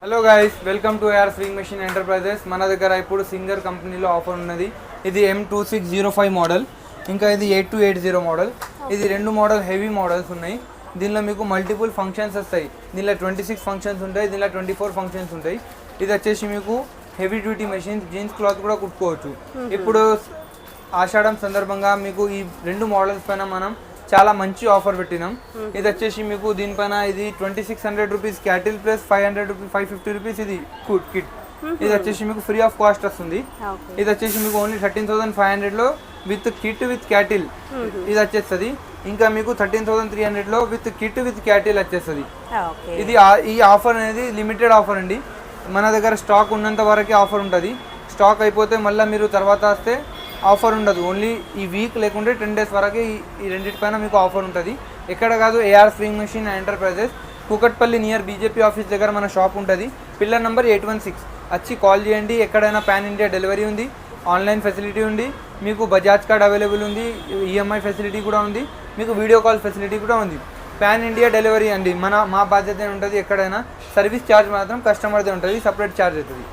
Hello guys welcome to AR Sewing Machine Enterprises. మన దగ్గర ఇప్పుడు సింగర్ కంపెనీలో ఆఫర్ ఉన్నది. ఇది M2605 మోడల్, ఇంకా ఇది 8280 మోడల్. ఇది రెండు మోడల్ హెవీ మోడల్స్ ఉన్నాయి. దీనిలో మీకు మల్టిపుల్ ఫంక్షన్స్ వస్తాయి. దీనిలో 26 ఫంక్షన్స్ ఉంటాయి, దీనిలో 24 ఫంక్షన్స్ ఉంటాయి. ఇది వచ్చేసి మీకు heavy duty machine, jeans cloth కూడా కుట్టుకోవచ్చు. ఇప్పుడు ఆషాఢం సందర్భంగా మీకు ఈ రెండు మోడల్స్ పైన మనం చాలా మంచి ఆఫర్ పెట్టినాం. ఇది వచ్చేసి మీకు దీనిపైన ఇది 2600 రూపీస్ క్యాటిల్ ప్లస్ 550 రూపీస్ ఇది కిట్. ఇది వచ్చేసి మీకు ఫ్రీ ఆఫ్ కాస్ట్ వస్తుంది. ఇది వచ్చేసి మీకు ఓన్లీ 13,500లో విత్ కిట్ విత్ క్యాటిల్ ఇది వచ్చేస్తుంది. ఇంకా మీకు 13,300లో విత్ కిట్ విత్ క్యాటిల్ వచ్చేస్తుంది. ఇది ఈ ఆఫర్ అనేది లిమిటెడ్ ఆఫర్ అండి. మన దగ్గర స్టాక్ ఉన్నంత వరకే ఆఫర్ ఉంటుంది. స్టాక్ అయిపోతే మళ్ళీ మీరు తర్వాత వస్తే ఆఫర్ ఉండదు. ఓన్లీ ఈ వీక్ లేకుంటే 10 డేస్ వరకే ఈ రెండింటిపైన మీకు ఆఫర్ ఉంటుంది. ఎక్కడ కాదు, AR Sewing Machine Enterprises, Kukatpally near BJP office దగ్గర మన షాప్ ఉంటుంది. పిల్లర్ నెంబర్ 816 వచ్చి కాల్ చేయండి. ఎక్కడైనా పాన్ ఇండియా డెలివరీ ఉంది, ఆన్లైన్ ఫెసిలిటీ ఉంది, మీకు బజాజ్ కార్డ్ అవైలబుల్ ఉంది, ఈఎంఐ ఫెసిలిటీ కూడా ఉంది, మీకు వీడియో కాల్ ఫెసిలిటీ కూడా ఉంది. పాన్ ఇండియా డెలివరీ అండి, మా బాధ్యత ఉంటుంది. ఎక్కడైనా సర్వీస్ ఛార్జ్ మాత్రం కస్టమర్దే ఉంటుంది, సపరేట్ ఛార్జ్ అవుతుంది.